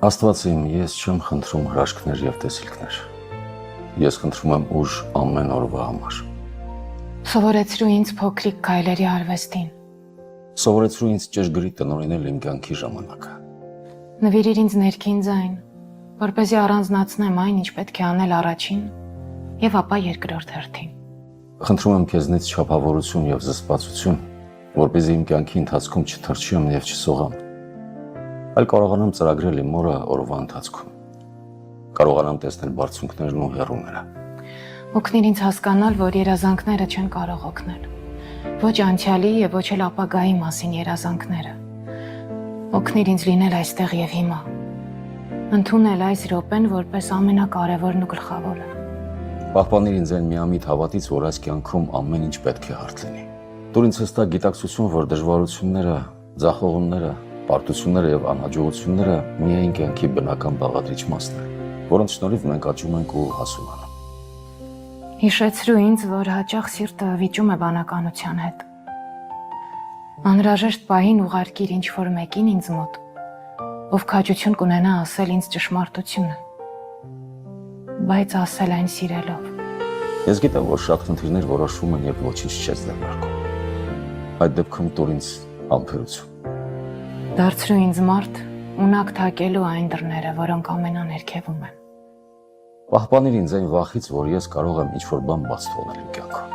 Աստված իմ, ես չեմ խնդրում հրաշքներ և տեսիլքներ։ Ես խնդրում եմ ուժ ամեն օրվա համար։ Սովորեցրու ինձ փոքրիկ քայլերի արվեստին։ Սովորեցրու ինձ ճշգրիտ տնօրինել իմ կյանքի ժամանակը։ Նվիրիր ինձ ներքին ձայն, որպեսզի առանձնացնեմ այն, ինչ պետք է անել առաջին եւ ապա երկրորդ հերթին։ Խնդրում եմ քեզնից չափավորություն և զսպվածություն, որպեսզի իմ կյանքի ընթացքում չթրջեմ և չսողամ, այլ կարողանամ ծրագրել իմ օրը օրվա ընթացքում։ Կարողանամ տեսնել բարձունքներն ու հեռուները։ Օգնիր ինձ հասկանալ, որ երազանքները չեն կարող օգնել։ Ոչ անցյալի եւ ոչ էլ ապագայի մասին երազանքները։ Օգնիր ինձ լինել այստեղ եւ հիմա։ Ընդունել այս րոպեն որպես ամենակարևորն ու գլխավորը։ Պահպանիր ինձ այն միամիտ հավատից, որ այս կյանքում ամեն ինչ պետք է հարթ լինի։ Տուր ինձ հստակ գիտակցություն, որ դժվարությունները, ձախողումները, պարտությունները եւ անհաջողությունները միայն կյանքի բնական բաղադրիչ մասն են, որոնց շնորհիվ մենք աճում ենք ու հասուն անում։ Հիշեցրու ինձ, որ հաճախ սիրտը վիճում է բանականության հետ։ Անհրաժեշտ պահին ուղարկիր ինչ-որ մեկին ինձ մոտ, ով քաջություն կունենա ասել ինձ ճշմարտությունը, բայց ասել այն սիրելով։ Ես գիտեմ, որ շատ խնդիրներ որոշվում են, երբ ոչինչ չես ձեռնարկում։ Այդ դեպքում տուր ինձ համբերություն։ Դարձրու ինձ մարդ, ունակ թակելու այն դռները, որոնք ամենաներքևում են։ Պահպանիր ինձ այն վախից, որ ես կարող եմ ինչ-որ բան բաց թողնել իմ կյանքում։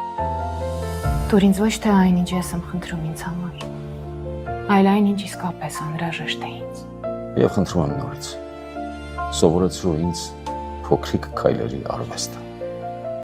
Տուր ինձ ոչ թե այն, ինչ ես եմ խնդրում ինձ համար, այլ այն, ինչ իսկապես անհրաժեշտ է ինձ։ Եվ խնդրում եմ նորից, սովորեցրու ինձ փոքրիկ քայլերի արվեստը։